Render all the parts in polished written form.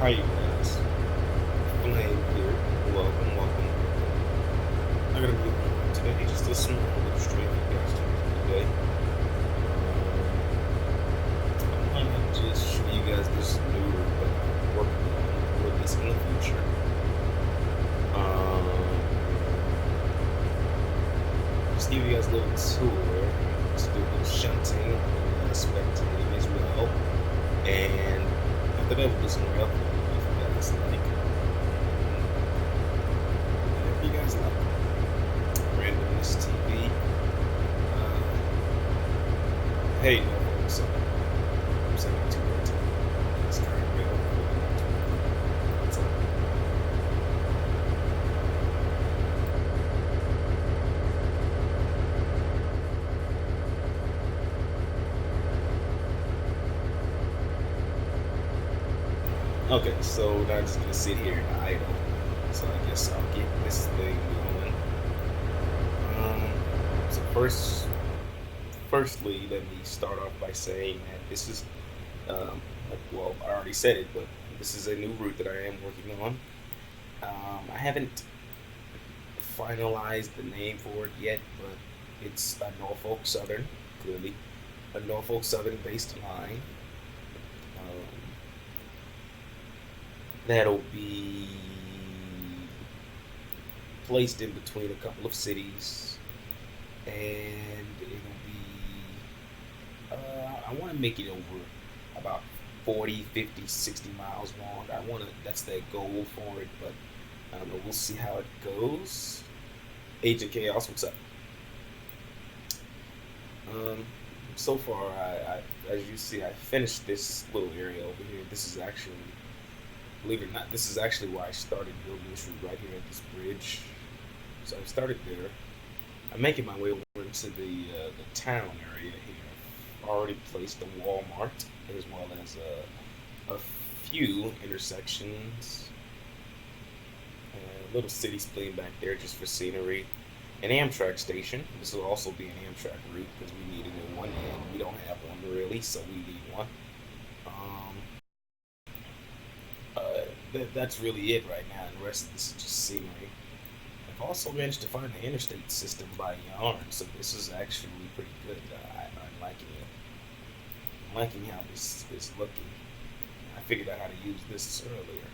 How you guys? Flame here. Welcome, welcome. I'm gonna be today just a small little stream for you guys today. I'm gonna just show you guys this new work release in the future. Just give you guys a little tour. Just do a little shunting, spectating as well, and after that we'll do some rail. If you guys like randomness TV, hey, no, I'm saying too late. It's kind of real. What's up? Okay, so now I'm just gonna sit here and idle. So I guess I'll get this thing going. So firstly, let me start off by saying that this is, well, I already said it, but this is a new route that I am working on. I haven't finalized the name for it yet, but it's a Norfolk Southern, clearly, a Norfolk Southern based line. Um, that'll be placed in between a couple of cities, and it'll be I want to make it over about 40, 50, 60 miles long. That's the goal for it, but I don't know, we'll see how it goes. Agent Chaos, what's up? um so far, as you see, I finished this little area over here. This is actually, believe it or not, this is actually why I started building this route right here at this bridge. So I started there. I'm making my way over into the town area here. I've already placed a Walmart as well as a few intersections, a little city spleen back there just for scenery. An Amtrak station. This will also be an Amtrak route because we need a new one, and we don't have one really, so we need one. Um, that's really it right now, and the rest of this is just scenery. I've also managed to find the interstate system by yarn, so this is actually pretty good. I'm liking it. I'm liking how this is looking. I figured out how to use this earlier,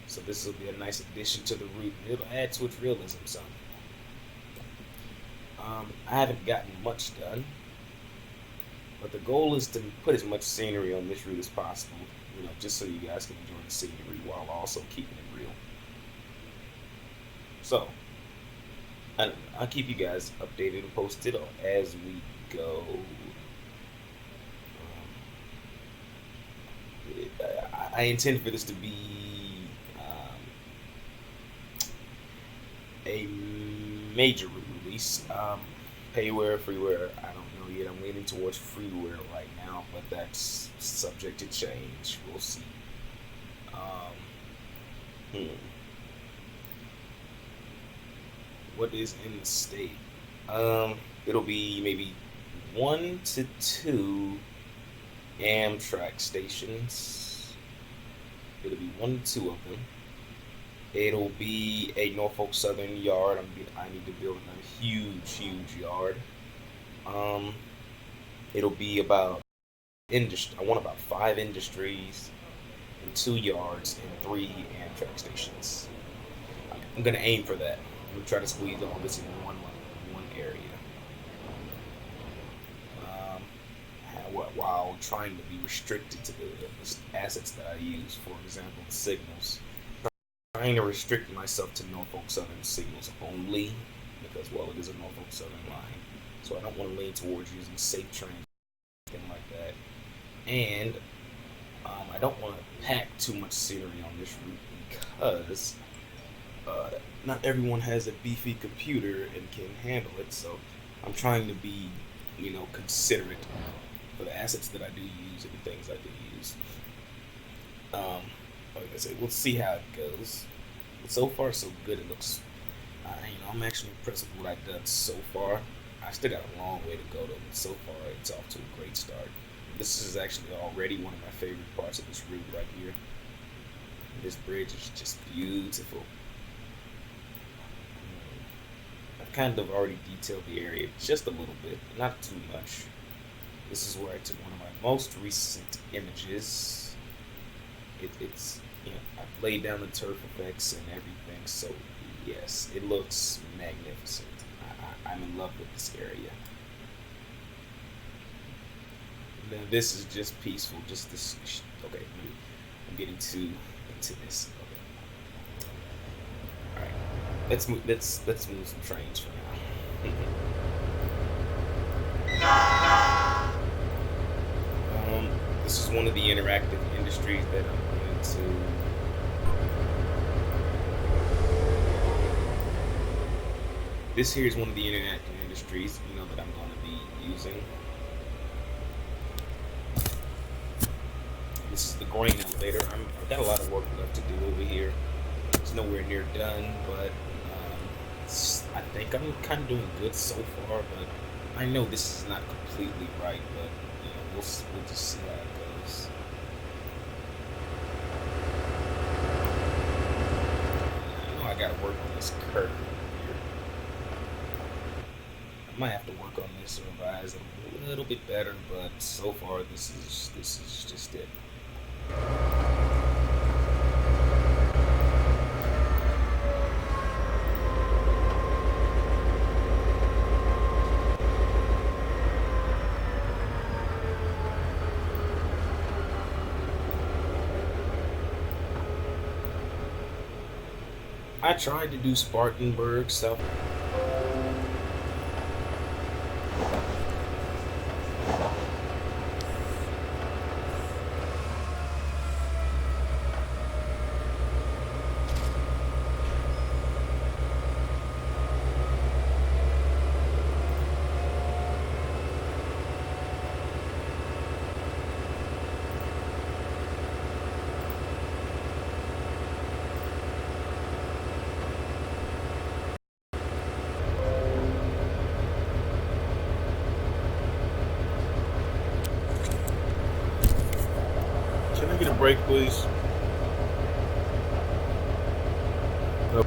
so this will be a nice addition to the route. It'll add to its realism some. I haven't gotten much done, but the goal is to put as much scenery on this route as possible, just so you guys can enjoy the scenery while also keeping it real. So, I'll keep you guys updated and posted as we go. I intend for this to be a major release. Payware, freeware, I don't know yet. I'm leaning towards freeware right now, but that's subject to change. We'll see. Um, hmm. What is in the state? It'll be maybe 1 to 2 Amtrak stations. It'll be 1 to 2 of them. It'll be a Norfolk Southern yard. I need to build a huge, huge yard. Um, it'll be about industry. I want about 5 industries and 2 yards and 3 Amtrak stations. I'm gonna aim for that. I'm gonna try to squeeze all this in one area, um, while trying to be restricted to the assets that I use. For example, the signals. Trying to restrict myself to Norfolk Southern signals only because, well, it is a Norfolk Southern line, so I don't want to lean towards using safe trains, anything like that. And I don't want to pack too much scenery on this route because not everyone has a beefy computer and can handle it. So I'm trying to be, considerate for the assets that I do use and the things I do use. Um, like I said, we'll see how it goes. But so far, so good. It looks, I'm actually impressed with what I've done so far. I still got a long way to go though, but so far it's off to a great start. This is actually already one of my favorite parts of this route right here. This bridge is just beautiful. I've kind of already detailed the area just a little bit, not too much. This is where I took one of my most recent images. It's I've laid down the turf effects and everything, so yes, it looks magnificent. I'm in love with this area. Now this is just peaceful, just this. Okay, I'm getting too into this. Okay. All right, let's move some trains for now. This is one of the interactive industries that I'm going to. This here is one of the interactive industries, that I'm going to be using. This is the grain elevator. I've got a lot of work left to do over here. It's nowhere near done, but I think I'm kind of doing good so far. But I know this is not completely right, but we'll just see how it goes. I know I gotta work on this curve here. I might have to work on this or revise it a little bit better, but so far this is just it. I tried to do Spartanburg stuff. Can I get a break, please? No.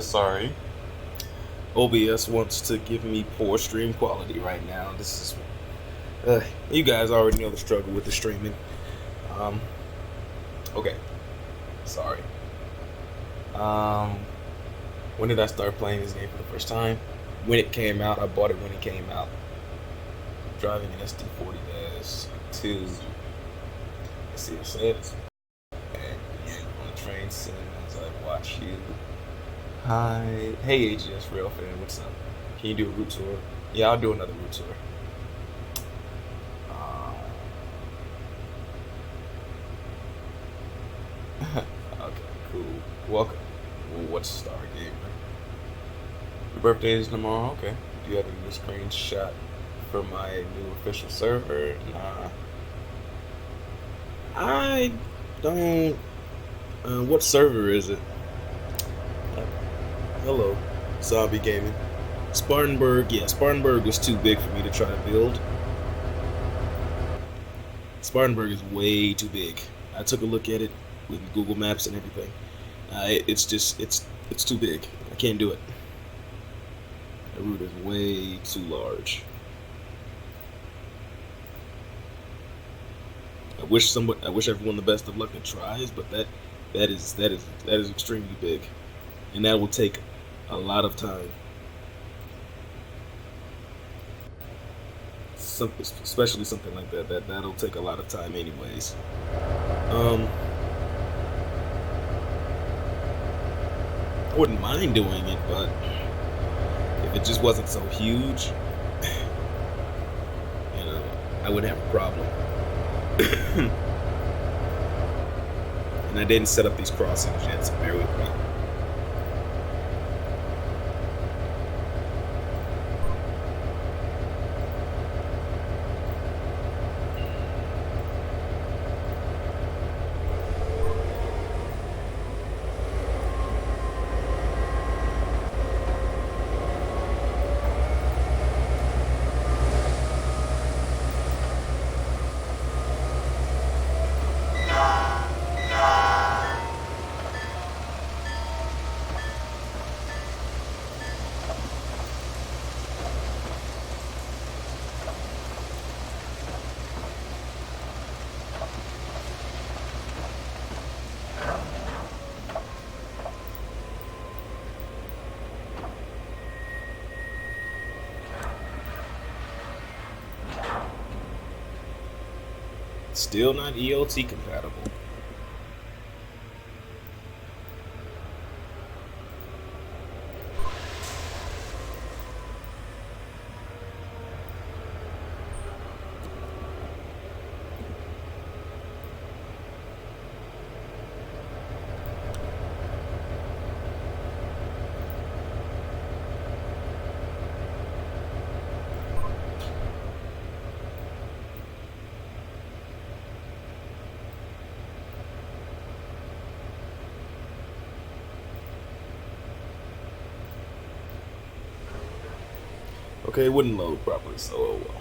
Sorry. OBS wants to give me poor stream quality right now. This is, you guys already know the struggle with the streaming. Okay. Sorry. When did I start playing this game for the first time? When it came out. I bought it when it came out. Driving an SD40-2. Let's see what it says. On the train scene as I watch you. Hi. Hey, AGS Railfanning, what's up? Can you do a route tour? Yeah, I'll do another route tour. Okay, cool. Welcome. What's Star Gamer? Your birthday is tomorrow? Okay. Do you have a new screenshot for my new official server? Nah. I don't. What server is it? Hello, Zombie Gaming. Spartanburg, yeah, Spartanburg was too big for me to try to build. Spartanburg is way too big. I took a look at it with Google Maps and everything. It's too big. I can't do it. The route is way too large. I wish everyone the best of luck that tries, but that is extremely big, and that will take a lot of time. Especially something like that'll take a lot of time, anyways. I wouldn't mind doing it, but if it just wasn't so huge, I would have a problem. And I didn't set up these crossings yet, so bear with me. Still not ELT compatible. Okay, it wouldn't load properly, so oh well.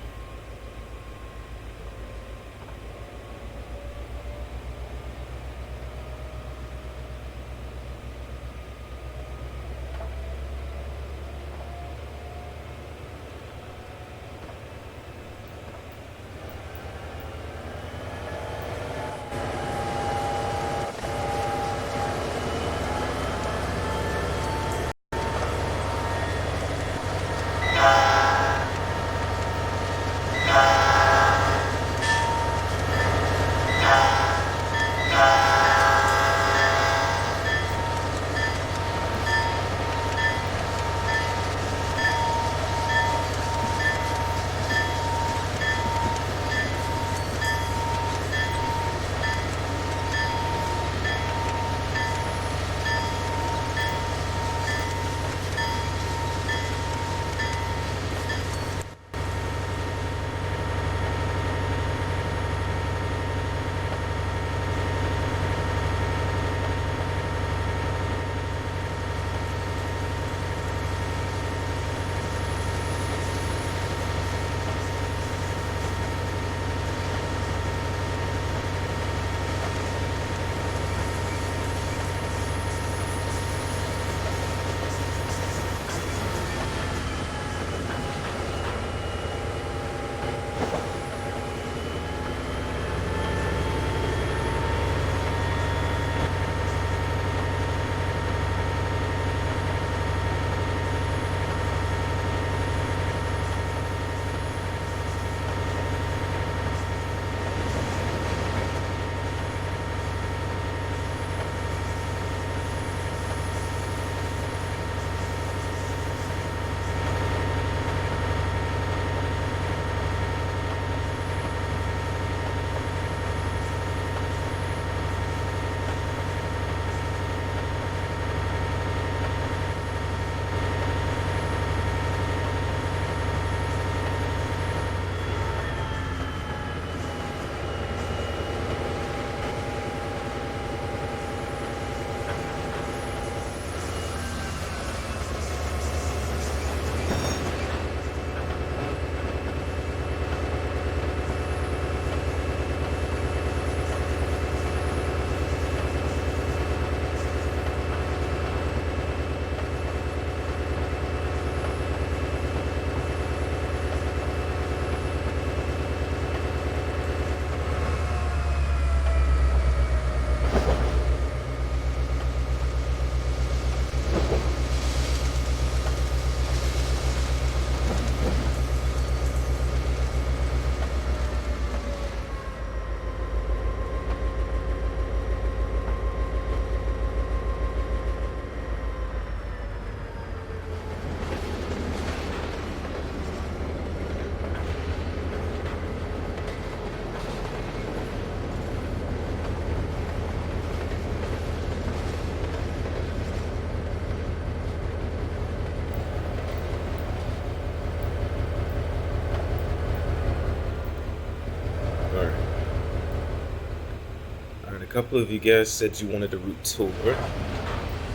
couple of you guys said you wanted a route tour.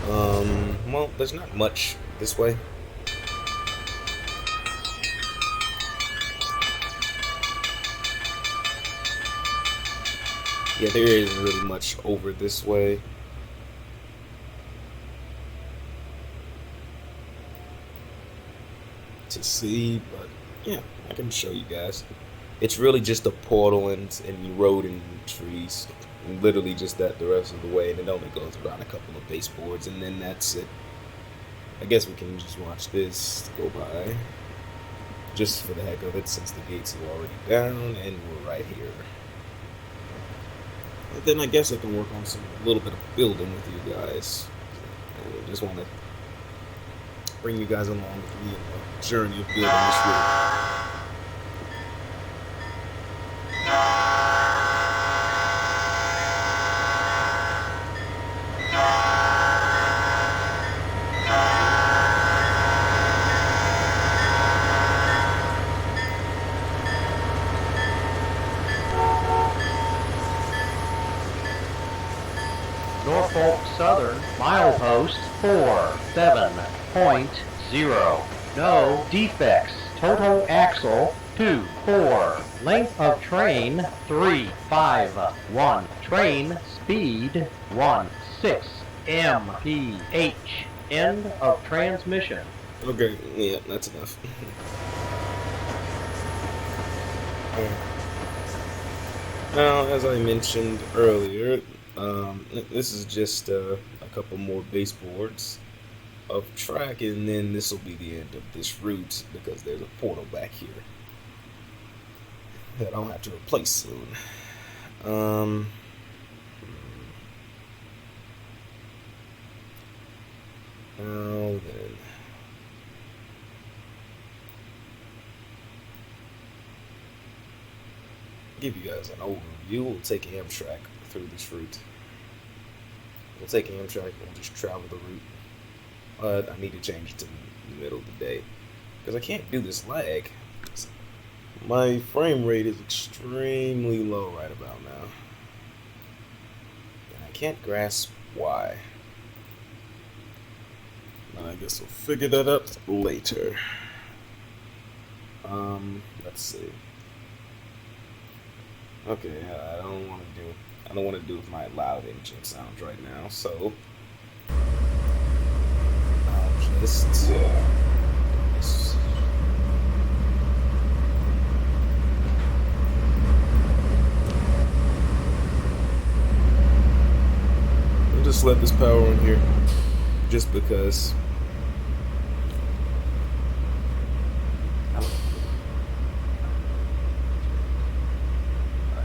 Well, there's not much this way. Yeah, there isn't really much over this way. To see, but yeah, I can show you guys. It's really just a portal and road and trees. And literally just that the rest of the way, and it only goes around a couple of baseboards, and then that's it. I guess we can just watch this go by. Just for the heck of it, since the gates are already down, and we're right here. And then I guess I can work on a little bit of building with you guys. I just want to bring you guys along with me in the journey of building this route. Norfolk Southern, milepost 47.0. No defects. Total axle 24. Length of train 351. Train speed 16 mph. End of transmission. Okay, yeah, that's enough. Now, as I mentioned earlier, this is just a couple more baseboards of track, and then this will be the end of this route because there's a portal back here that I'll have to replace soon. Now then, give you guys an overview. We'll take Amtrak through this route. We'll take Amtrak, we'll just travel the route. But I need to change it to the middle of the day because I can't do this lag. My frame rate is extremely low right about now, and I can't grasp why. I guess we'll figure that out later. Let's see. Okay, I don't want to do with my loud engine sounds right now, so I'll just I'll just let this power in here, just because.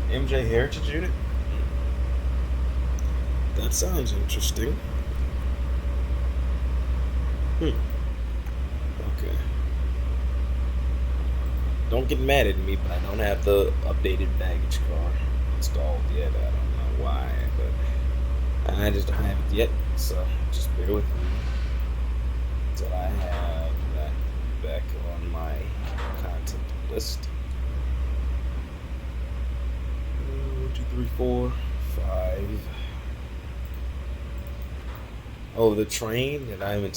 MJ Heritage Unit? That sounds interesting. Okay. Don't get mad at me, but I don't have the updated baggage car installed yet. I don't know why, but I just don't have it yet, so just bear with me until I have that back on my content list. 2, 3, 4, 5. Oh, the train that I want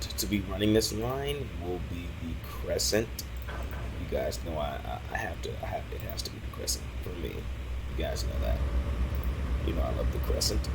to be running this line will be the Crescent. You guys know it has to be the Crescent for me. You guys know that. You know I love the Crescent.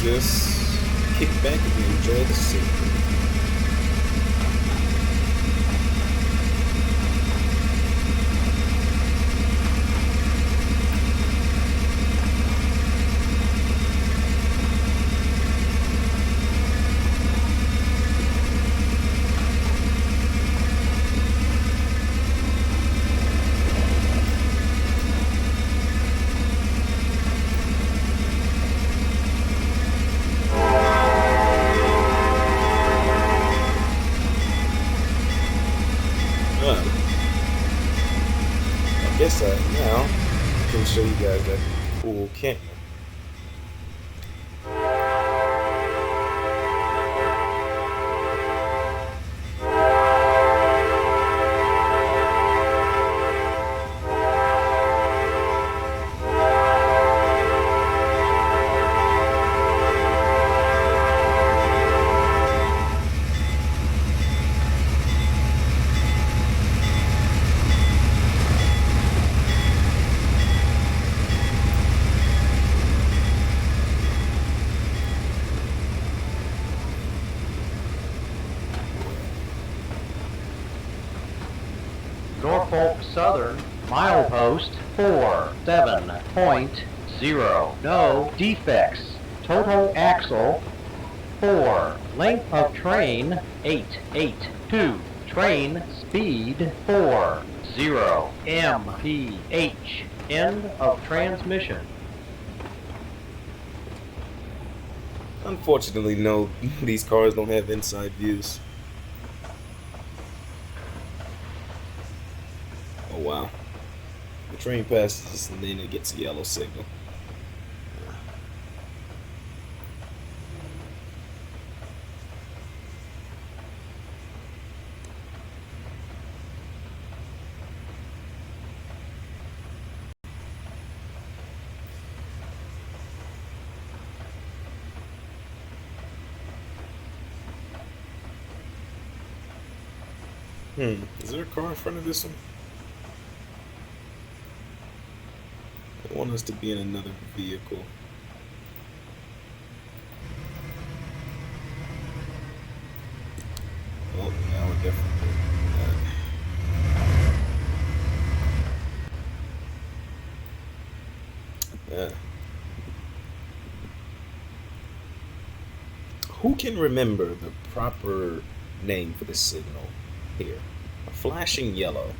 just kick back and enjoy the scenery. I guess now I can show you guys that cool canyon. Norfolk Southern, milepost 47.0. No defects. Total axle 4. Length of train 882. Train speed 40 mph. End of transmission. Unfortunately, no, these cars don't have inside views. Oh wow. The train passes and then it gets a yellow signal. Is there a car in front of this one? I want us to be in another vehicle. Oh, yeah, we're definitely yeah. Who can remember the proper name for this signal here? A flashing yellow.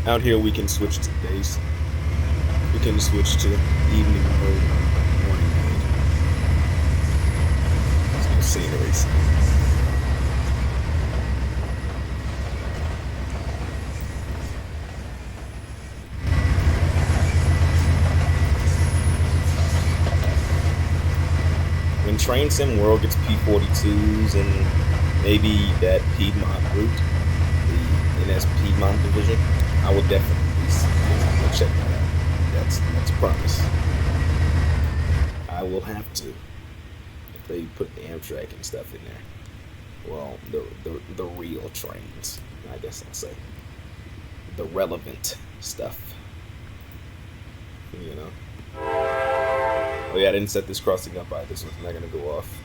Out here we can switch to days. We can switch to evening mode, morning mode. There's no sceneries. When Train Sim World gets P42s and maybe that Piedmont route, the NS Piedmont division, I will definitely check that out. That's a promise. I will have to if they put the Amtrak and stuff in there. Well, the real trains, I guess I'll say. The relevant stuff. You know. Oh yeah, I didn't set this crossing up either, so it's not gonna go off.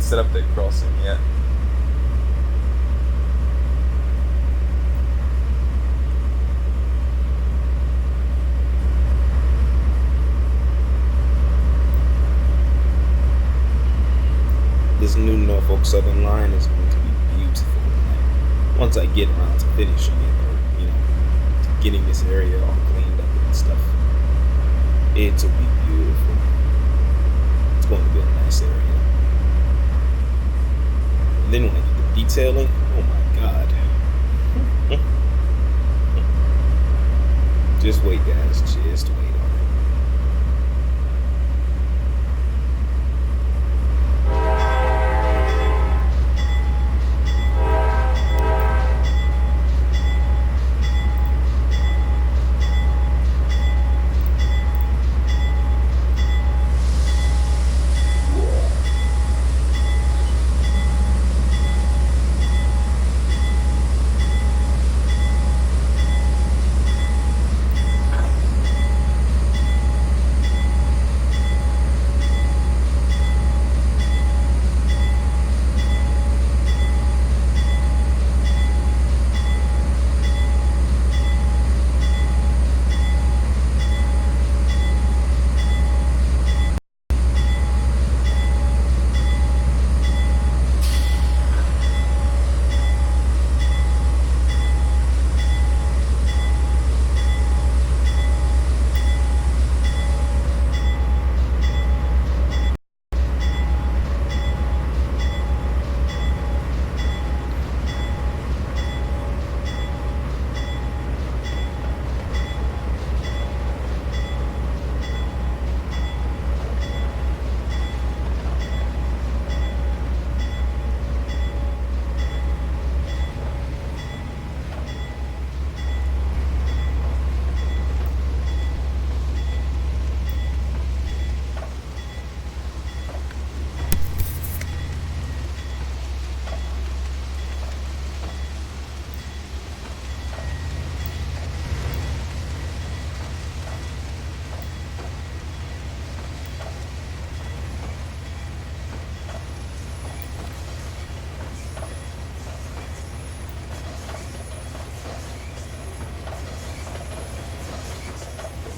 set up that crossing yet. This new Norfolk Southern line is going to be beautiful. Like, once I get around to finishing it, or getting this area all cleaned up and stuff, it'll be beautiful. It's going to be a nice area. And then when I get the detailing, oh my god. Just wait, guys. Just wait on it.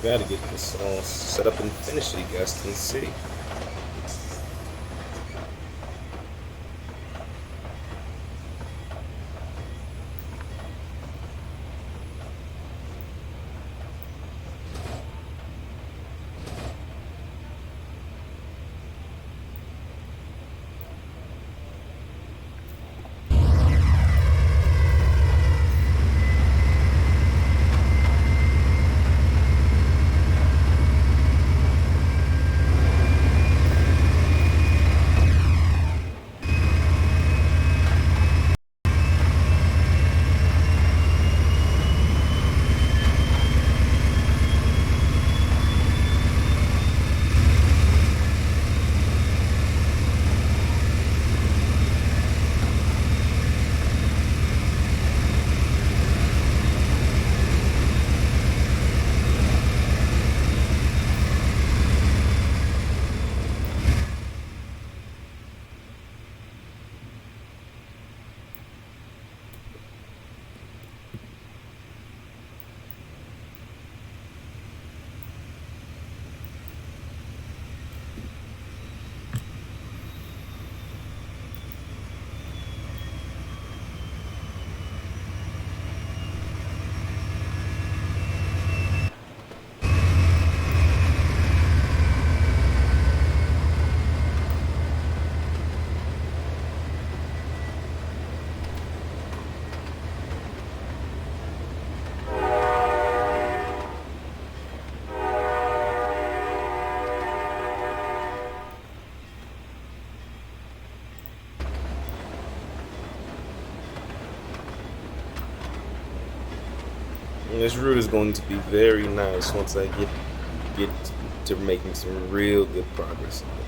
Gotta get this all set up and finished so you guys can see. And this route is going to be very nice once I get to making some real good progress on it.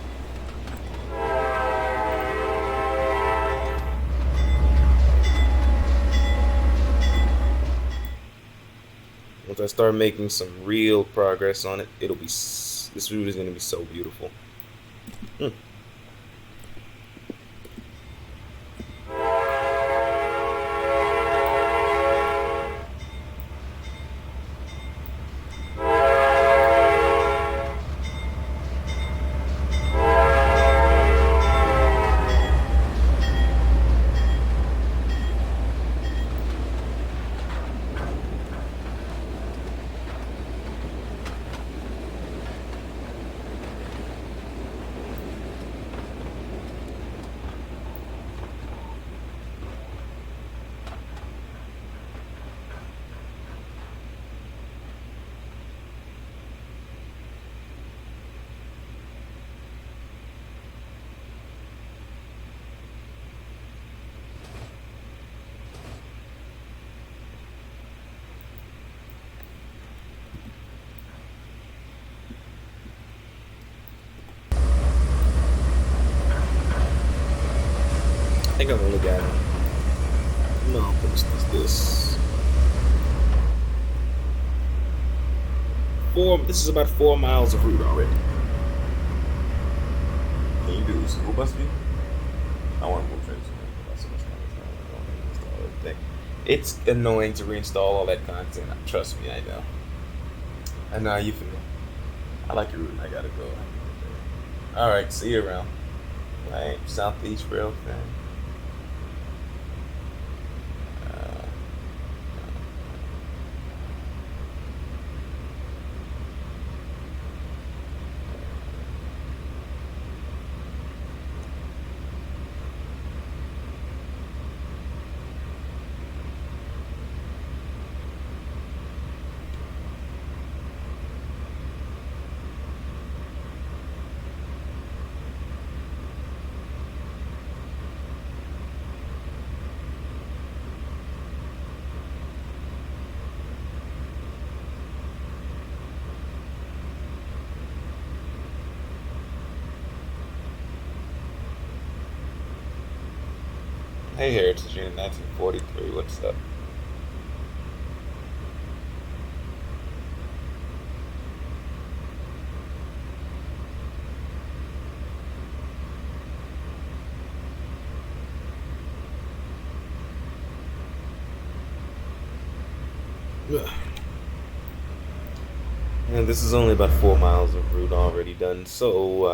Once I start making some real progress on it, it'll be, this route is going to be so beautiful. think I've only got no. What's this? This is about 4 miles of route already. Can you do school bus view? I want to move Trainz. It's annoying to reinstall all that content. Trust me, I know. I know how you feel. I like your route. I gotta go. All right, see you around. Like Southeast Railfanning. Hey, Heritage Unit 1943, what's up? And this is only about 4 miles of route already done, so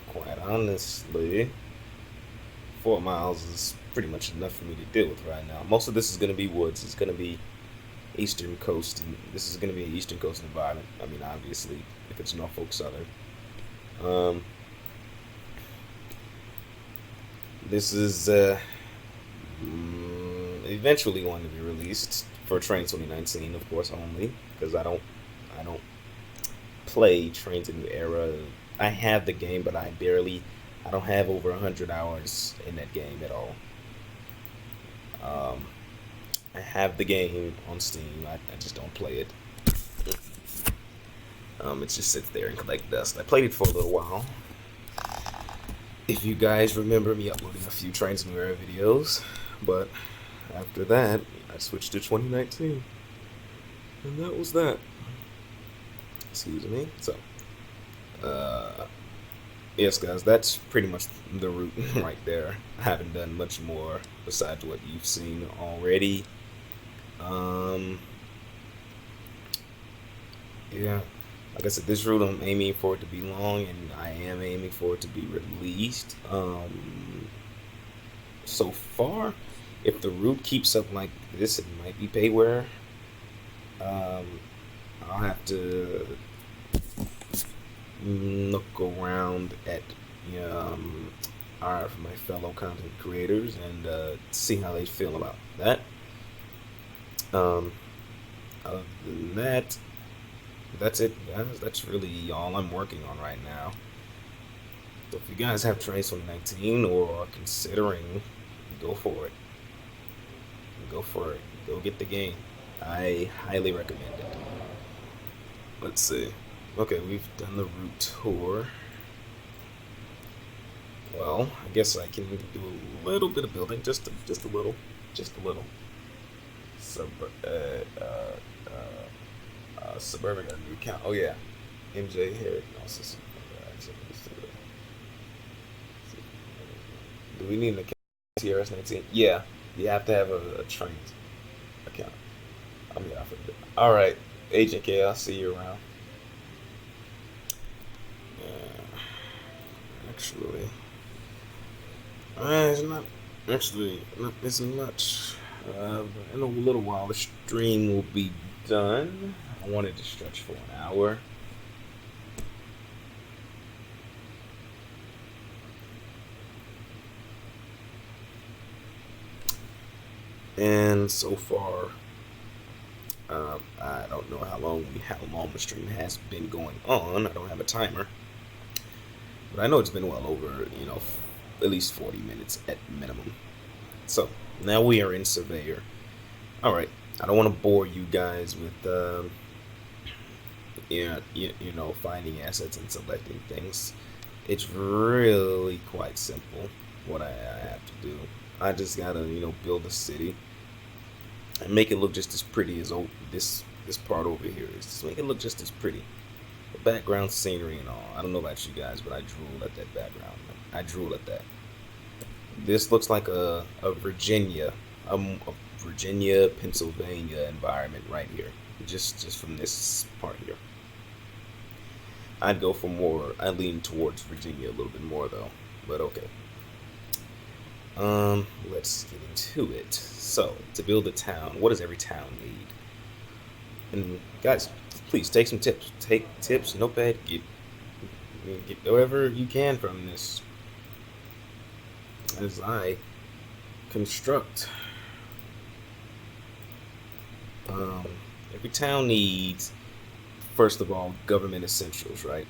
quite honestly, 4 miles is pretty much enough for me to deal with right now. Most of this is going to be woods. It's going to be eastern coast, and this is going to be an eastern coast environment. I mean, obviously, if it's Norfolk Southern. This is eventually going to be released for Trainz 2019, of course, only because I don't play Trainz in New Era. I have the game, but I don't have over 100 hours in that game at all. I have the game on Steam. I just don't play it. It just sits there and collects dust. I played it for a little while. If you guys remember me uploading a few Trainz New Era videos, but after that, I switched to 2019. And that was that. Excuse me. So, yes, guys, that's pretty much the route right there. I haven't done much more besides what you've seen already. Yeah, like I said, this route I'm aiming for it to be long, and I am aiming for it to be released. So far, if the route keeps up like this, it might be payware. I'll have to look around at my fellow content creators and see how they feel about that. Other than that, that's it, guys. That's really all I'm working on right now. So if you guys have Trainz 2019 or are considering, go for it. Go for it. Go get the game. I highly recommend it. Let's see. Okay, we've done the route tour. Well, I guess I can do a little bit of building, just a little. Suburban got a new account. Oh yeah, MJ here. Do we need an account? TRS-19? Yeah, you have to have a Trainz account. I'm here for it. All right, Agent K, I'll see you around. Actually, it's not missing much. In a little while, the stream will be done. I wanted to stretch for an hour. And so far, I don't know how long the stream has been going on. I don't have a timer, but I know it's been well over, at least 40 minutes at minimum. So now we are in Surveyor. All right, I don't want to bore you guys with you know, finding assets and selecting things. It's really quite simple what I have to do. I just gotta, you know, build a city and make it look just as pretty as this part over here is. Just make it look just as pretty. The background scenery and all. I don't know about you guys, but I drool at that background. I drool at that. This looks like a Virginia, a Virginia, Pennsylvania environment right here. Just from this part here. I'd go for more. I lean towards Virginia a little bit more though, but okay. Let's get into it. So, to build a town, what does every town need? And guys, please take some tips. Take tips, notepad, get whatever you can from this as I construct. Every town needs, first of all, government essentials, right?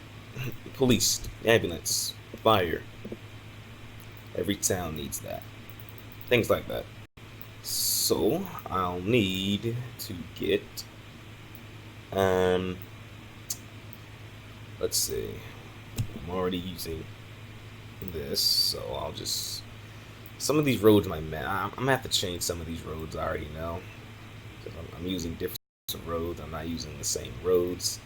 Police, ambulance, fire. Every town needs that. Things like that. So I'll need to get let's see. I'm already using this, so I'll just, some of these roads I'm gonna have to change some of these roads, I already know. Because I'm using different roads, I'm not using the same roads.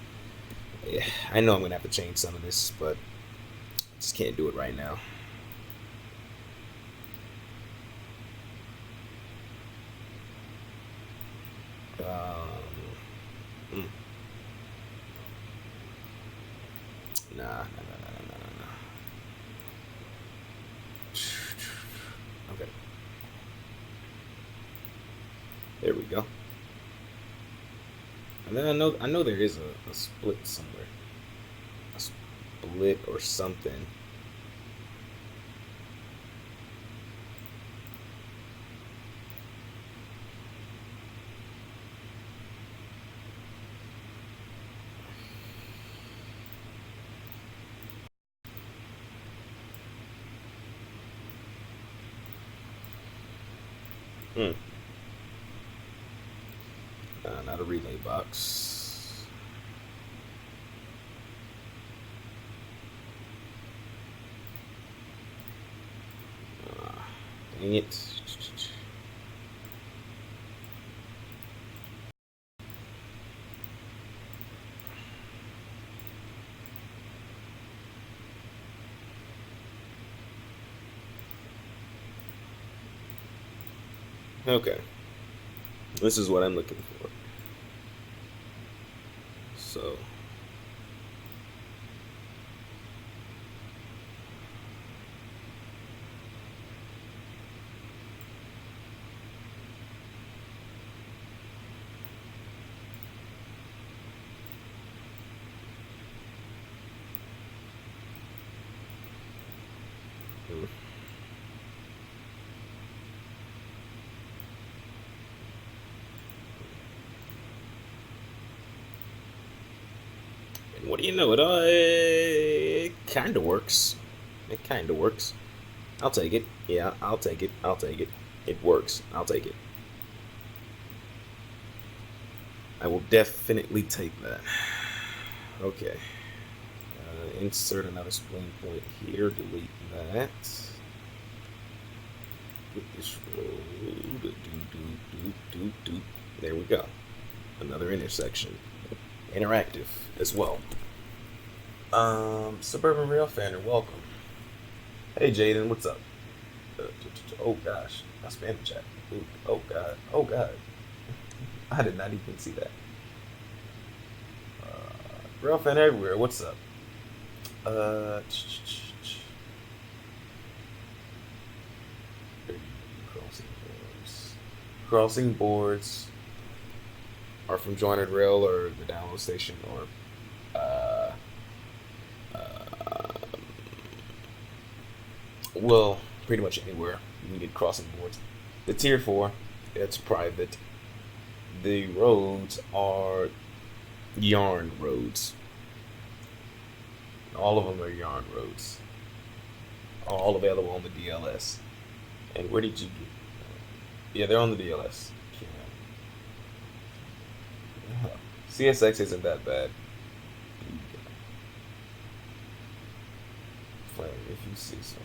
Yeah, I know I'm gonna have to change some of this, but I just can't do it right now. Nah. Okay. There we go. And then I know there is a split somewhere. A split or something. Not a relay box. Dang it. Okay. This is what I'm looking for. So what do you know? It kind of works. It kind of works. I'll take it. Yeah, I'll take it. I'll take it. It works. I'll take it. I will definitely take that. Okay. Insert another spleen point here. Delete that. Get this road. Do. There we go. Another intersection. Interactive as well. Suburban Railfanning, welcome. Hey Jaden, what's up? Oh gosh, I spammed the chat. Ooh, oh god. I did not even see that. Railfan everywhere, what's up? Crossing boards are from Jointed Rail or the download station or well, pretty much anywhere you can get crossing boards. The tier 4, it's private. The roads are yarn roads. All of them are yarn roads. All available on the DLS. And where did you get? Yeah, they're on the DLS. CSX isn't that bad. frame if you see something.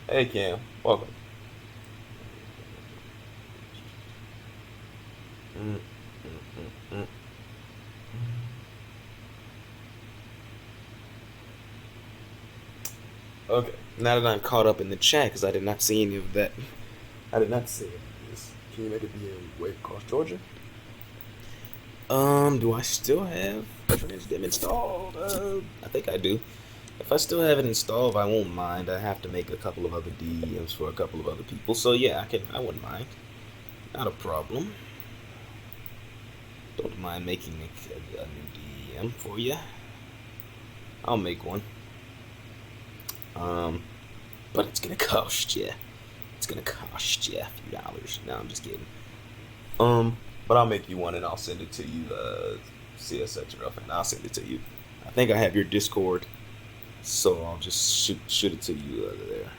Hey Cam, welcome. Mm, mm, mm, mm. Okay, now that I'm caught up in the chat, because I did not see any of that. I did not see it. Can you make it be in Wake Across Georgia? Do I still have Trainz installed? I think I do. If I still have it installed, I won't mind. I have to make a couple of other DMs for a couple of other people, so yeah, I wouldn't mind. Not a problem. Don't mind making a new DM for you. I'll make one. But it's gonna cost you. It's gonna cost you a few dollars. No, I'm just kidding. But I'll make you one and I'll send it to you. CSX Railfanning. I'll send it to you. I think I have your Discord, so I'll just shoot it to you there.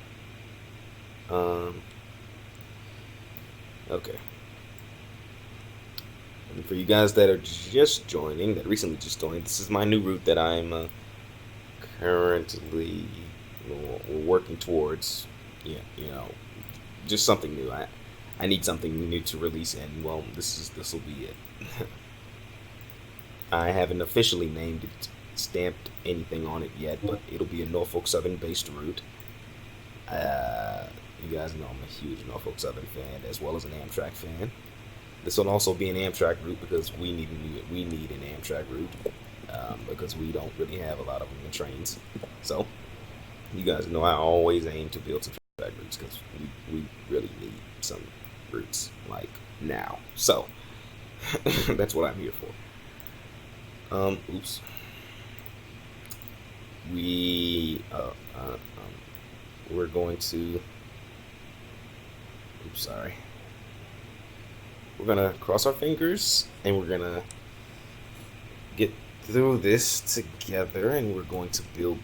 Okay. And for you guys that are just joining, that recently just joined, this is my new route that I'm currently working towards. Yeah, you know, just something new. I need something new to release, and well, this will be it. I haven't officially named it, stamped anything on it yet, but it'll be a Norfolk Southern based route. You guys know I'm a huge Norfolk Southern fan, as well as an Amtrak fan. This will also be an Amtrak route because we need an Amtrak route because we don't really have a lot of them in Trainz. So you guys know I always aim to build some Amtrak routes because we really need some routes like now. So that's what I'm here for. Oops. We're going to. Oops, sorry. We're gonna cross our fingers and we're gonna get through this together, and we're going to build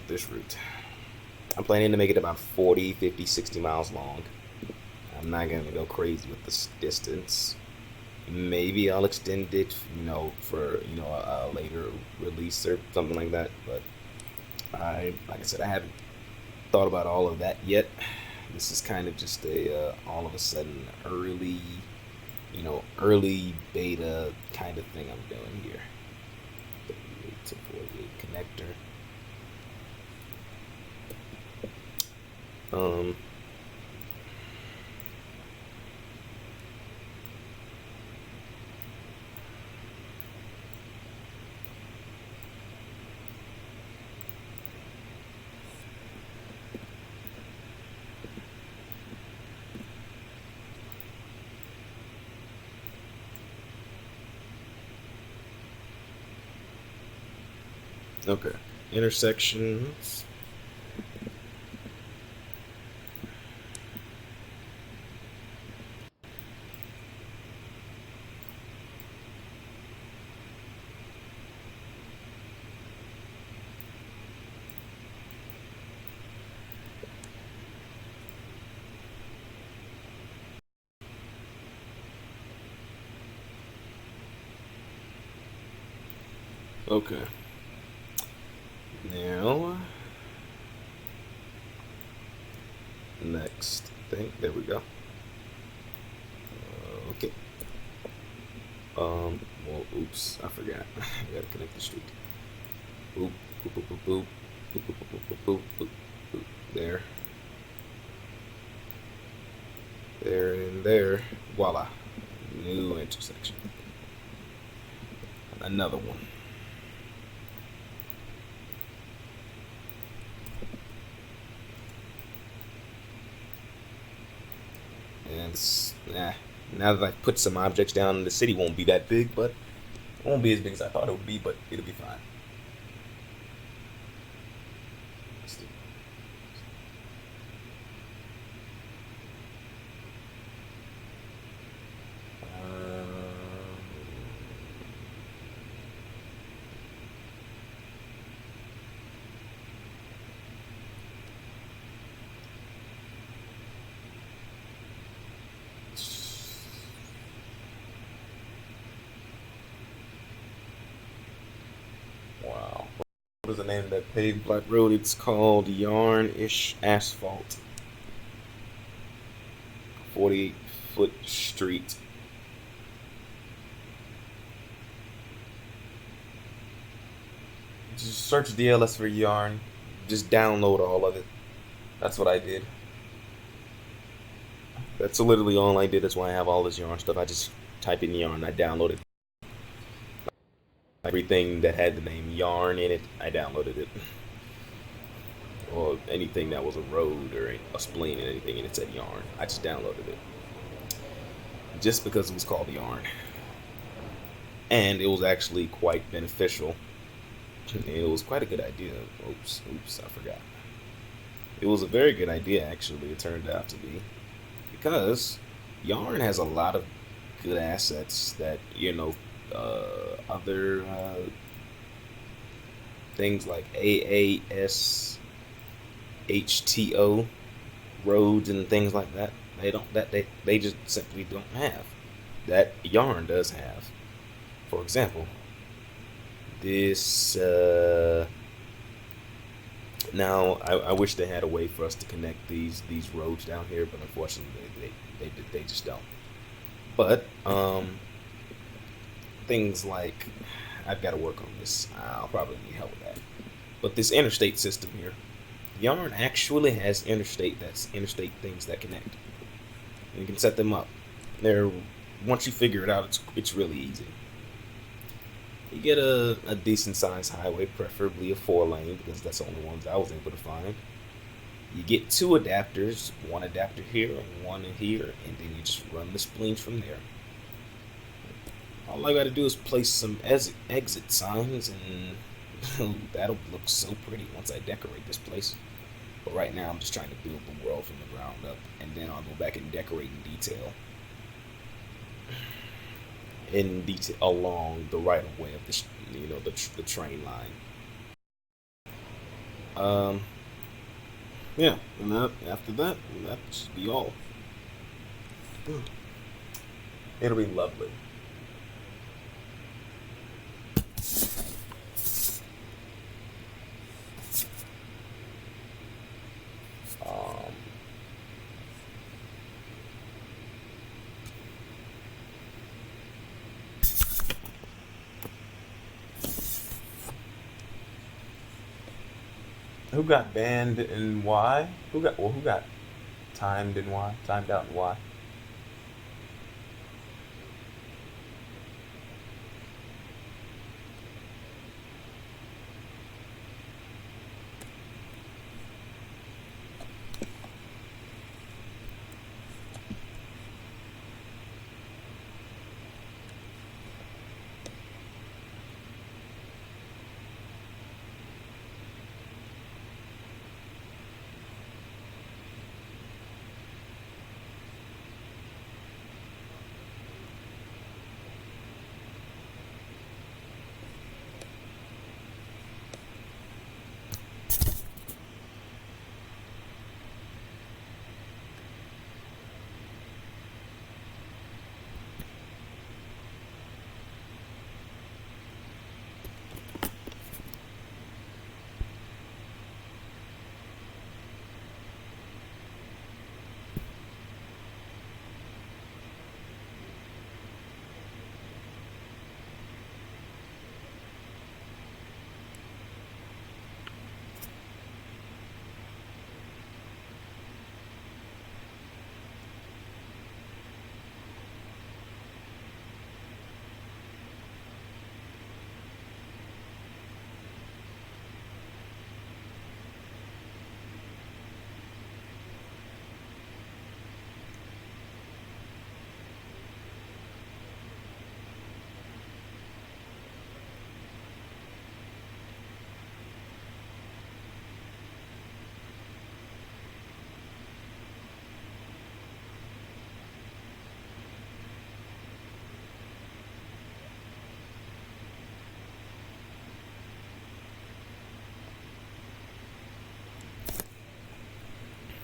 this route. I'm planning to make it about 40, 50, 60 miles long. I'm not gonna go crazy with this distance. Maybe I'll extend it, for a later release or something like that. But like I said, I haven't thought about all of that yet. This is kind of just a all of a sudden early beta kind of thing I'm doing here. 38 to 48 connector. Okay, intersections. Okay. Now, next thing. There we go. Okay. Well, oops, I forgot. I gotta connect the street. Boop, boop, boop, boop, boop, boop, boop, boop, boop, boop, boop, boop. There. There and there. Voila. New intersection. Another one. And now that I've put some objects down, the city won't be that big, but it won't be as big as I thought it would be, but it'll be fine. What is the name of that paved Black road. It's called Yarn-ish Asphalt. 48-foot street. Just search DLS for yarn. Just download all of it. That's what I did. That's literally all I did. That's why I have all this yarn stuff. I just type in yarn. I downloaded everything that had the name yarn in it. I downloaded it. Or anything that was a road or a spleen and anything and it said yarn. I just downloaded it. Just because it was called yarn. And it was actually quite beneficial. It was quite a good idea. Oops, I forgot. It was a very good idea, actually, it turned out to be. Because yarn has a lot of good assets that, other things like AASHTO roads and things like that, they just simply don't have. That yarn does have. For example, this now I wish they had a way for us to connect these roads down here, but unfortunately they just don't. But things like, I've got to work on this. I'll probably need help with that. But this interstate system here, yarn actually has interstate things that connect. And you can set them up. Once you figure it out, it's really easy. You get a decent sized highway, preferably a 4-lane, because that's the only ones I was able to find. You get 2 adapters, one adapter here and one in here, and then you just run the spleens from there. All I gotta do is place some exit signs, and that'll look so pretty once I decorate this place. But right now I'm just trying to build the world from the ground up, and then I'll go back and decorate in detail along the right of way of the train line. Yeah, and after that should be all. It'll be lovely. Who got banned and why? Who got timed and why? Timed out and why?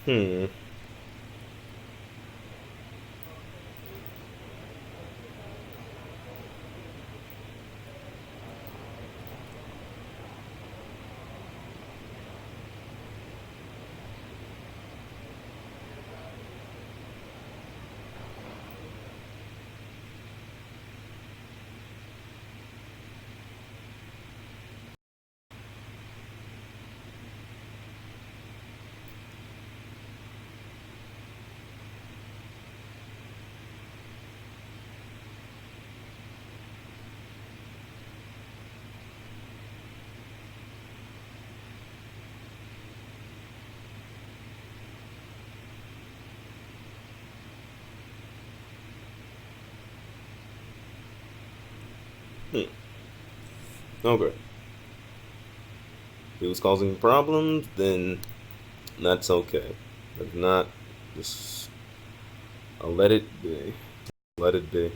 Hmm. Okay. If it was causing problems, then that's okay. If not, just I'll let it be. Let it be.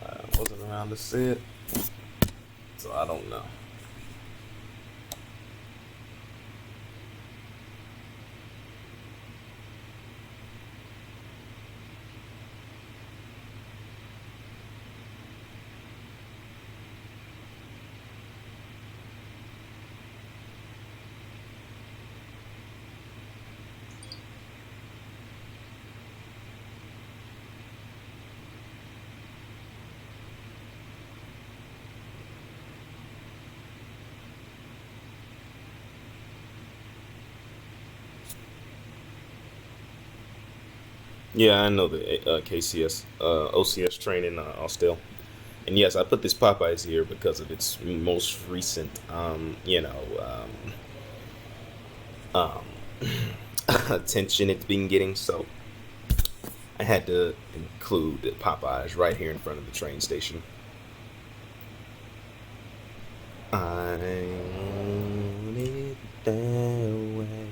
I wasn't around to see it, so I don't know. Yeah, I know the KCS, OCS training Austell. And yes, I put this Popeyes here because of its most recent, um, attention it's been getting. So I had to include Popeyes right here in front of the train station. I want it that way.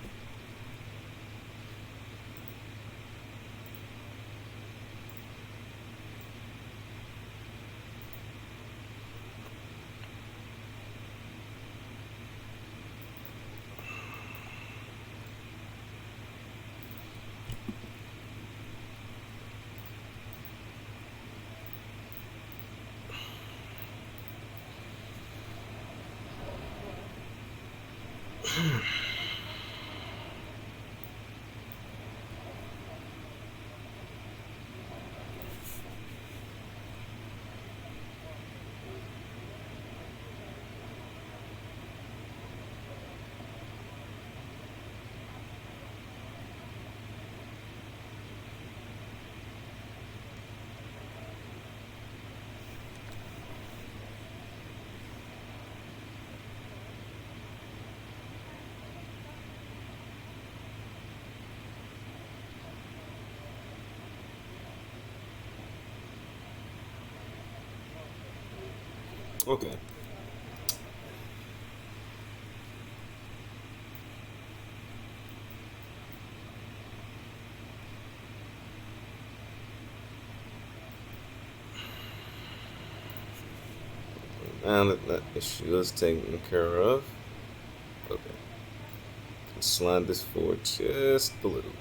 Okay. Now that issue is taken care of. Okay. Can slide this forward just a little.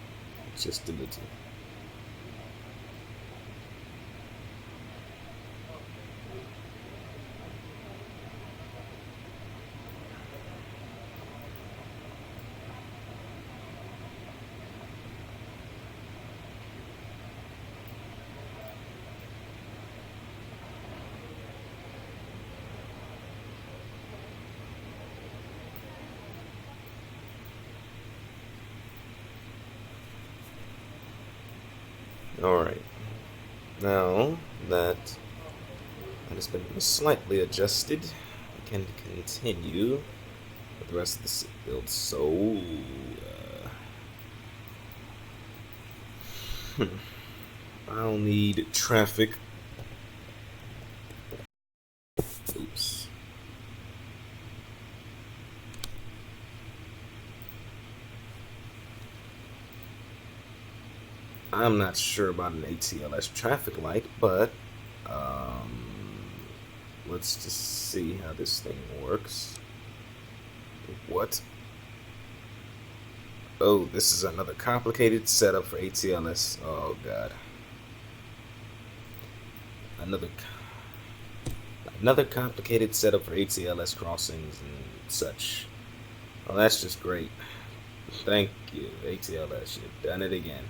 Just a little. Alright. Now that has been slightly adjusted, we can continue with the rest of the seat build. So, I'll need traffic. Oops. I'm not sure about an ATLS traffic light, but let's just see how this thing works. What? Oh, this is another complicated setup for ATLS. Oh god. Another complicated setup for ATLS crossings and such. Oh, that's just great. Thank you, ATLS. You've done it again.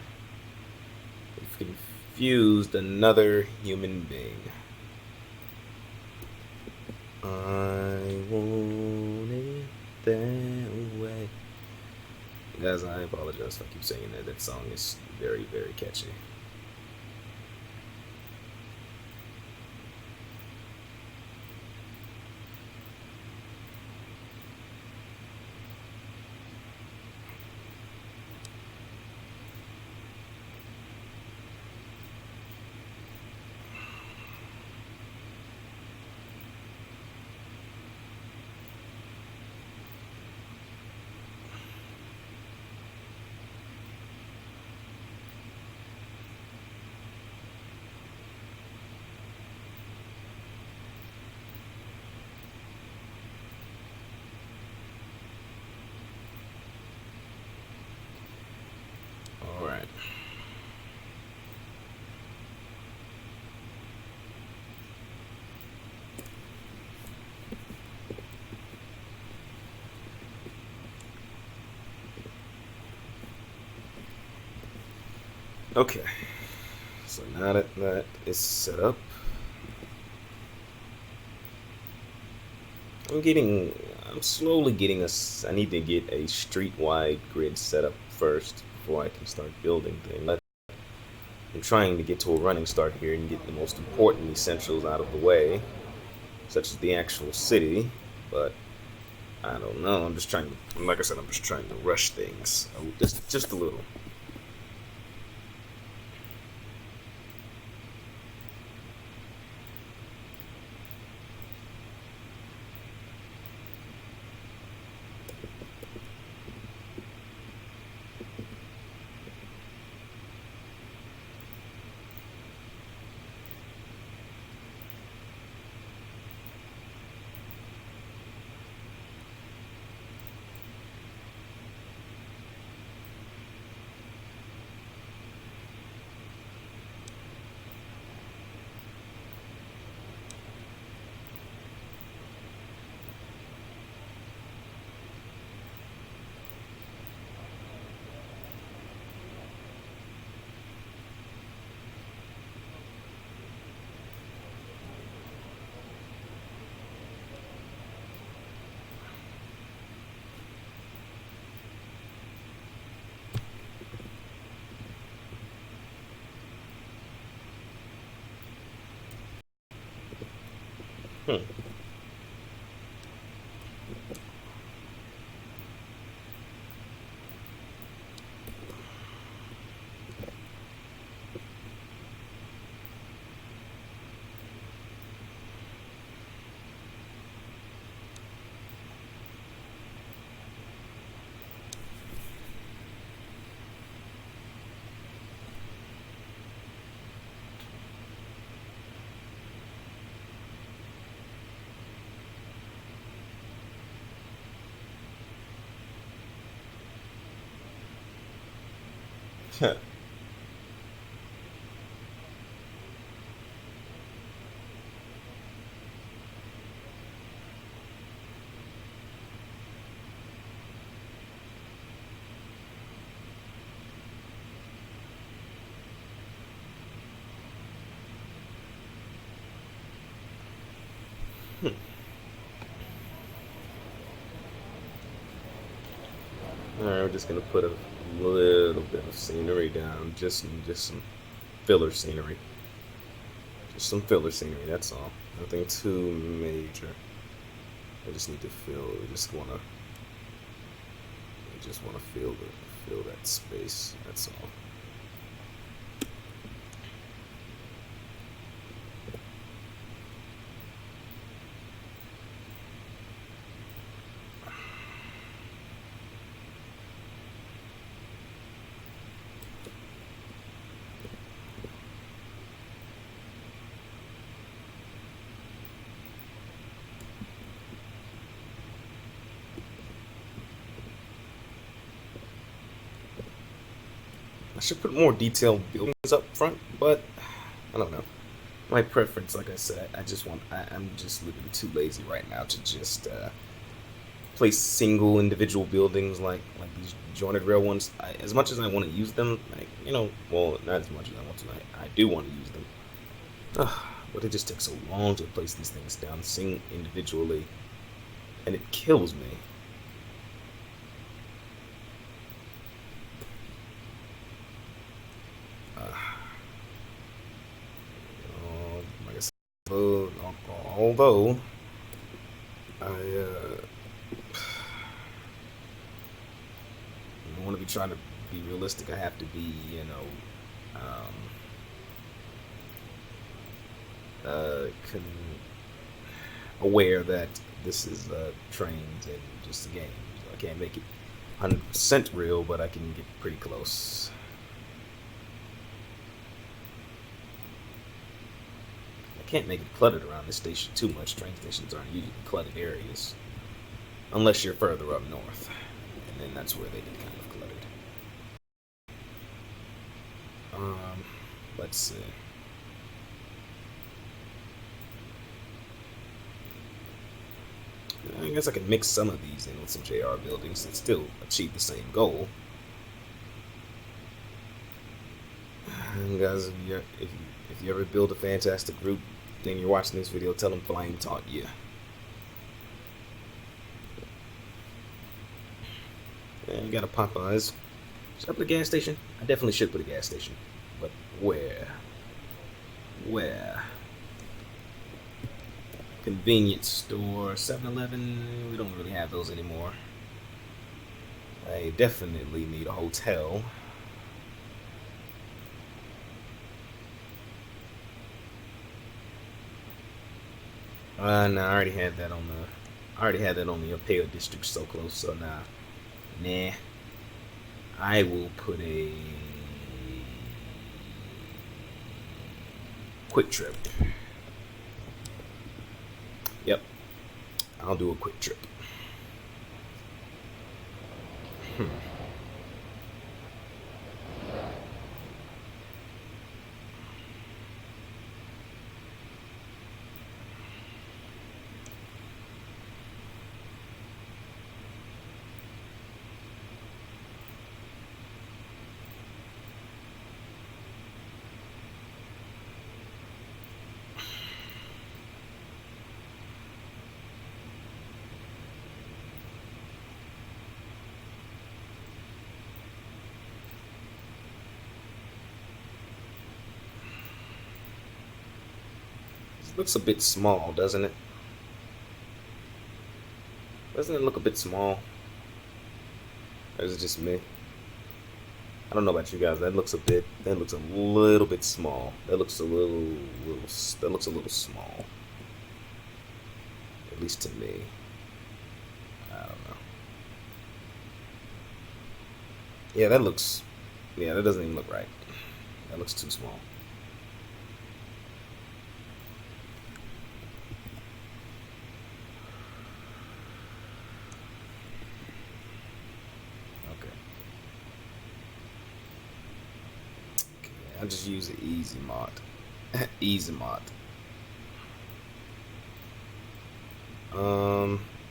You've confused another human being. I want it that way. Guys, I apologize if I keep saying that. That song is very, very catchy. Okay, so now that that is set up, I'm slowly getting us. I need to get a street-wide grid set up first before I can start building things. I'm trying to get to a running start here and get the most important essentials out of the way, such as the actual city, but I don't know. I'm just trying to, like I said, I'm just trying to rush things just a little. Hmm. Alright, we're just gonna put a little bit of scenery down, just some filler scenery. Just some filler scenery, that's all. Nothing too major. I just need to wanna fill that space, that's all. I should put more detailed buildings up front, but I don't know. My preference, like I said, I'm just living too lazy right now to just place single individual buildings like these jointed rail ones. As much as I want to use them, well, not as much as I want to. I do want to use them, but it just takes so long to place these things down, individually, and it kills me. Although I want to be trying to be realistic, I have to be, aware that this is Trainz and just a game. So I can't make it 100% real, but I can get pretty close. Can't make it cluttered around this station too much. Train stations aren't usually cluttered areas unless you're further up north, and then that's where they get kind of cluttered. Let's see. I guess I can mix some of these in with some JR buildings and still achieve the same goal. And guys, if you ever build a fantastic route, then you're watching this video, tell them Flame taught you. And you got a Popeyes. Should I put a gas station? I definitely should put a gas station. But where? Where? Convenience store, 7-Eleven. We don't really have those anymore. I definitely need a hotel. No, I already had that on the Apeo district so close, so nah. I will put a quick trip. Yep. I'll do a quick trip. Looks a bit small, doesn't it? Doesn't it look a bit small? Or is it just me? I don't know about you guys. That looks a little bit small. That looks a little small. At least to me. I don't know. Yeah, that doesn't even look right. That looks too small. I'll just use the easy mod. Easy mod.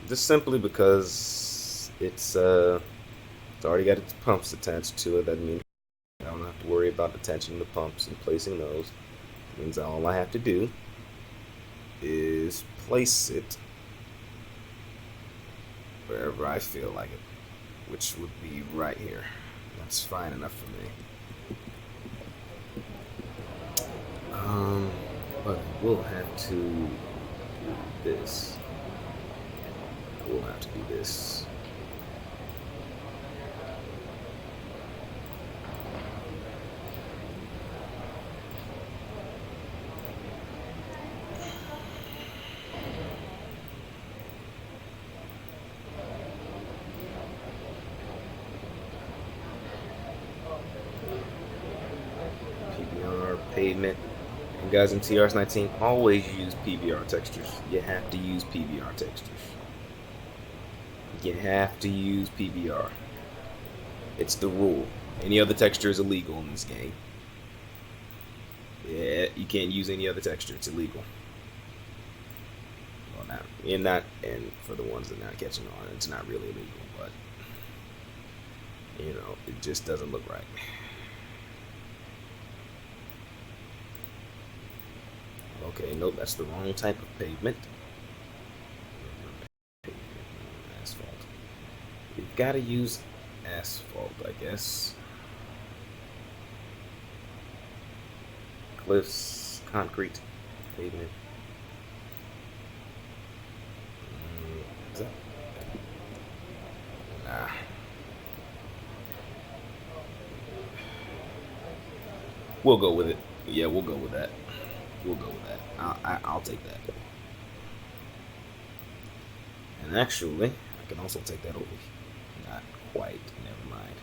Just simply because it's already got its pumps attached to it. That means I don't have to worry about attaching the pumps and placing those. It means all I have to do is place it wherever I feel like it, which would be right here. That's fine enough for me. But I will have to do this. I will have to do this. PBR pavement. And guys, in TRS-19, always use PBR textures. You have to use PBR textures. You have to use PBR. It's the rule. Any other texture is illegal in this game. Yeah, you can't use any other texture. It's illegal. Well, and for the ones that are not catching on, it's not really illegal, but it just doesn't look right. Okay, nope, that's the wrong type of pavement. Asphalt. We've got to use asphalt, I guess. Cliffs, concrete, pavement. Is that? Nah. We'll go with it. Yeah, we'll go with that. We'll go with that. I'll take that. And actually, I can also take that over. Not quite. Never mind.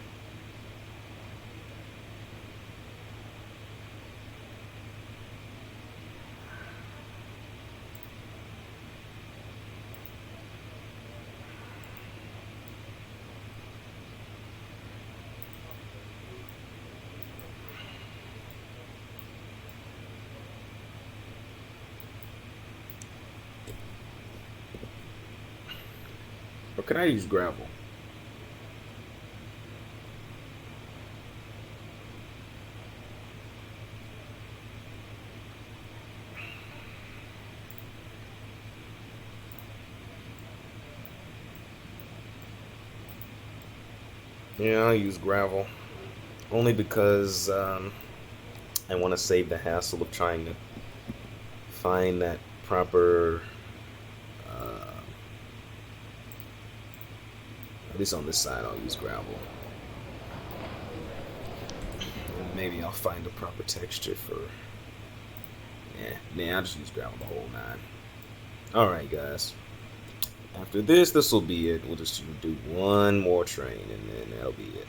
Or can I use gravel? Yeah, I'll use gravel. Only because I want to save the hassle of trying to find that proper. At least on this side, I'll use gravel. And maybe I'll find a proper texture for. I'll just use gravel the whole nine. Alright, guys. After this will be it. We'll just do one more train, and then that'll be it.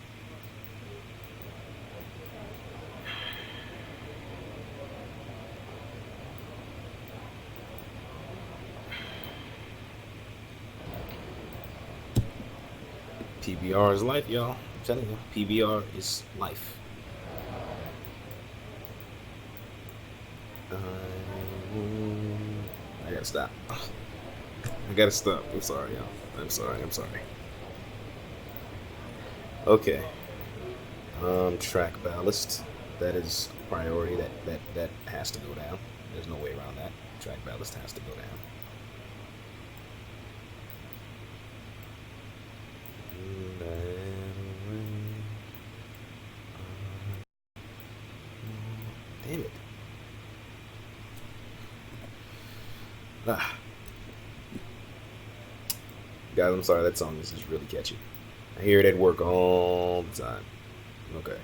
PBR is life, y'all. I'm telling you, PBR is life. I gotta stop. I gotta stop. I'm sorry, y'all. I'm sorry. Okay. Track ballast. That is a priority. That has to go down. There's no way around that. Track ballast has to go down. Damn it. Guys, I'm sorry, that song is just really catchy. I hear it at work all the time. Okay.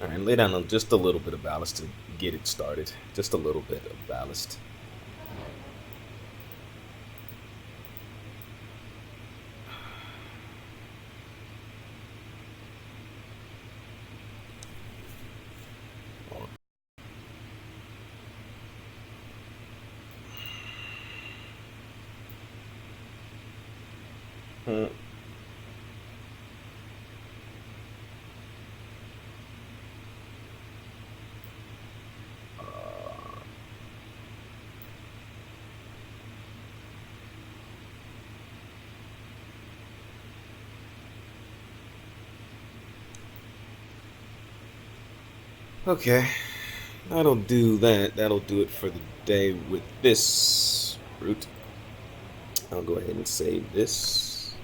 Alright, lay down just a little bit of ballast to get it started. Just a little bit of ballast. Okay, that'll do that. That'll do it for the day with this route. I'll go ahead and save this.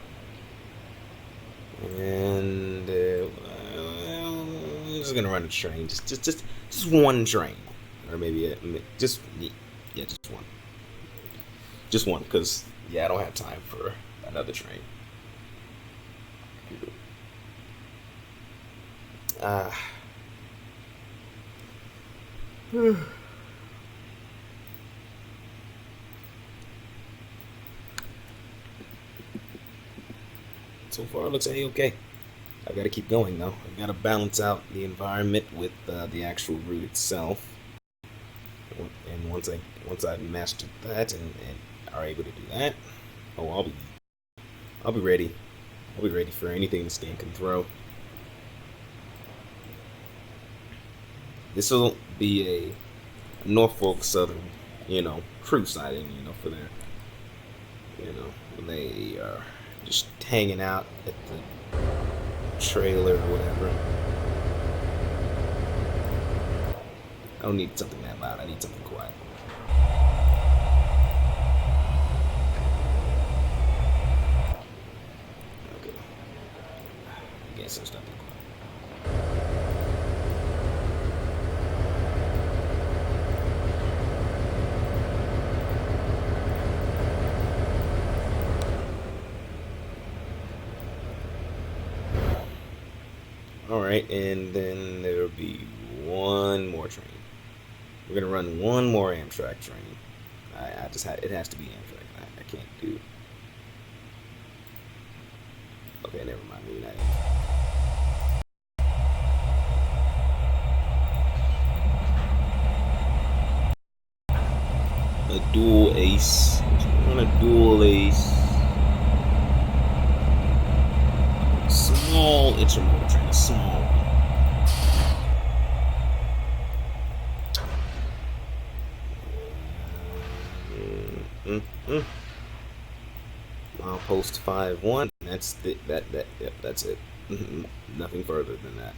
And I'm just gonna run a train. Just one train, or maybe just one. Just one, because I don't have time for another train. So far, it looks okay. I gotta keep going though. I gotta balance out the environment with the actual route itself. And once I've mastered that and are able to do that, I'll be ready. I'll be ready for anything this game can throw. This will be a Norfolk Southern, crew sighting, for their, when they are just hanging out at the trailer or whatever. I don't need something that loud. I need something quiet. Okay. I guess there's nothing quiet. Alright, and then there'll be one more train. We're gonna run one more Amtrak train. It has to be Amtrak. I can't do. Okay, never mind. Maybe not Amtrak. A dual ace. Run a dual ace. Small intermodal train, a small one. Milepost 5-1. That's it. Nothing further than that.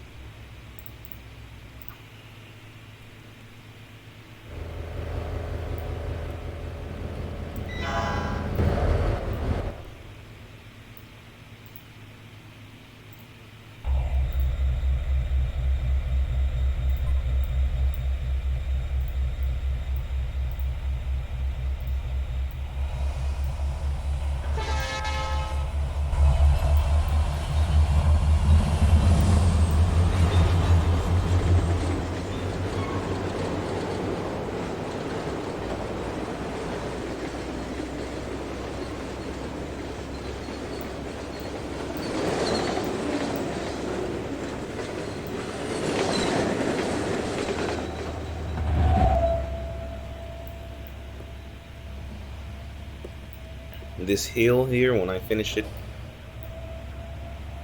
This hill here, when I finish it,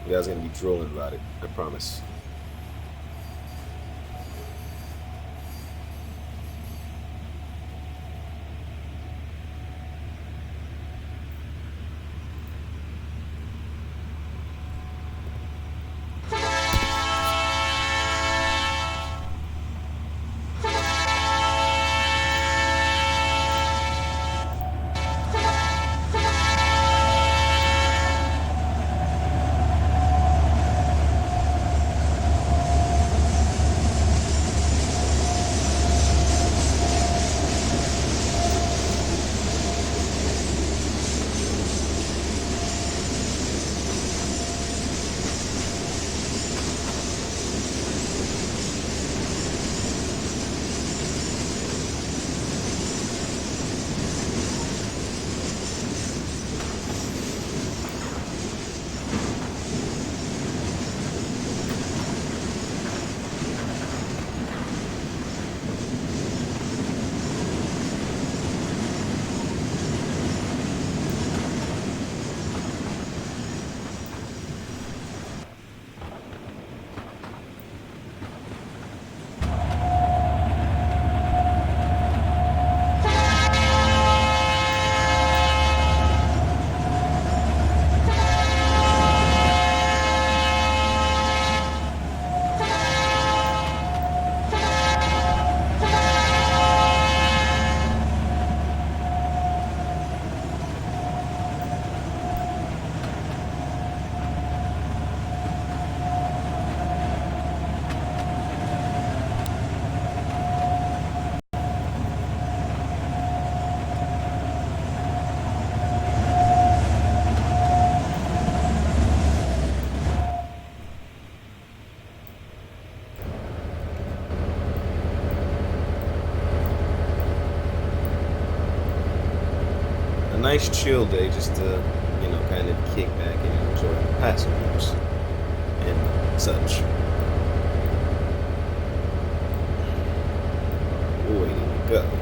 you guys are gonna be drooling about it, I promise. Nice chill day just to, kind of kick back and enjoy the passengers and such. Waiting to go.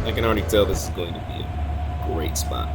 I can already tell this is going to be a great spot.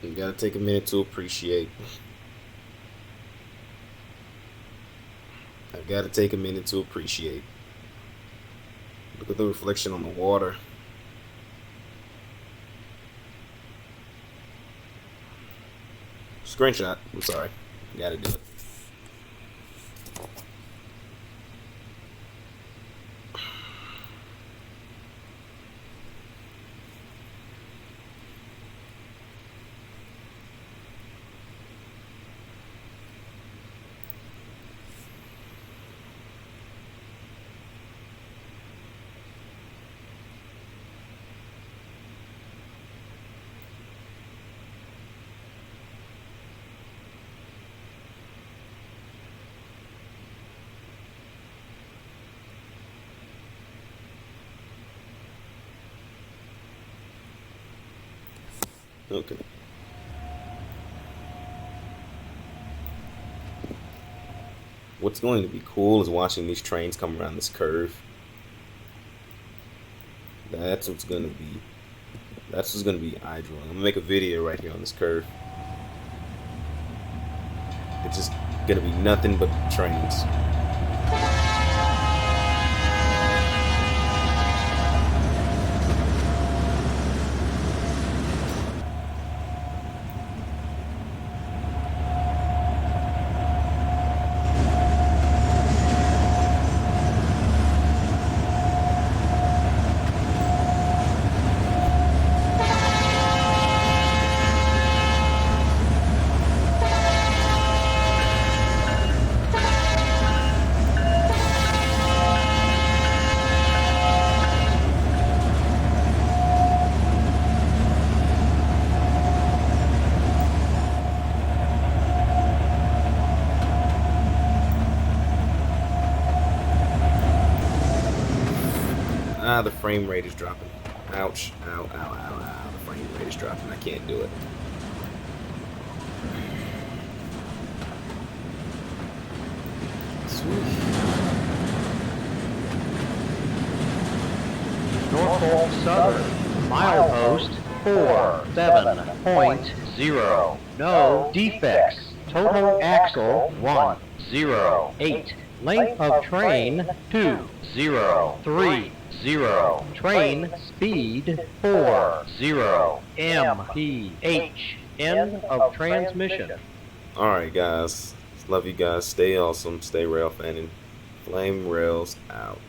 You gotta take a minute to appreciate. I've got to take a minute to appreciate. Look at the reflection on the water. Screenshot. I'm sorry. Gotta do it. Okay. What's going to be cool is watching these trains come around this curve. That's what's gonna be. That's what's gonna be eye-drawing. I'm gonna make a video right here on this curve. It's just gonna be nothing but trains. The frame rate is dropping. Ouch. Ow, ow, ow, ow. The frame rate is dropping. I can't do it. Sweet. Norfolk Southern, milepost 47.0. No defects. Total axle 108. Length of train 203. Train speed 40 mph. End of transmission. Alright, guys. Love you guys. Stay awesome. Stay rail fanning. Flamerailzzz out.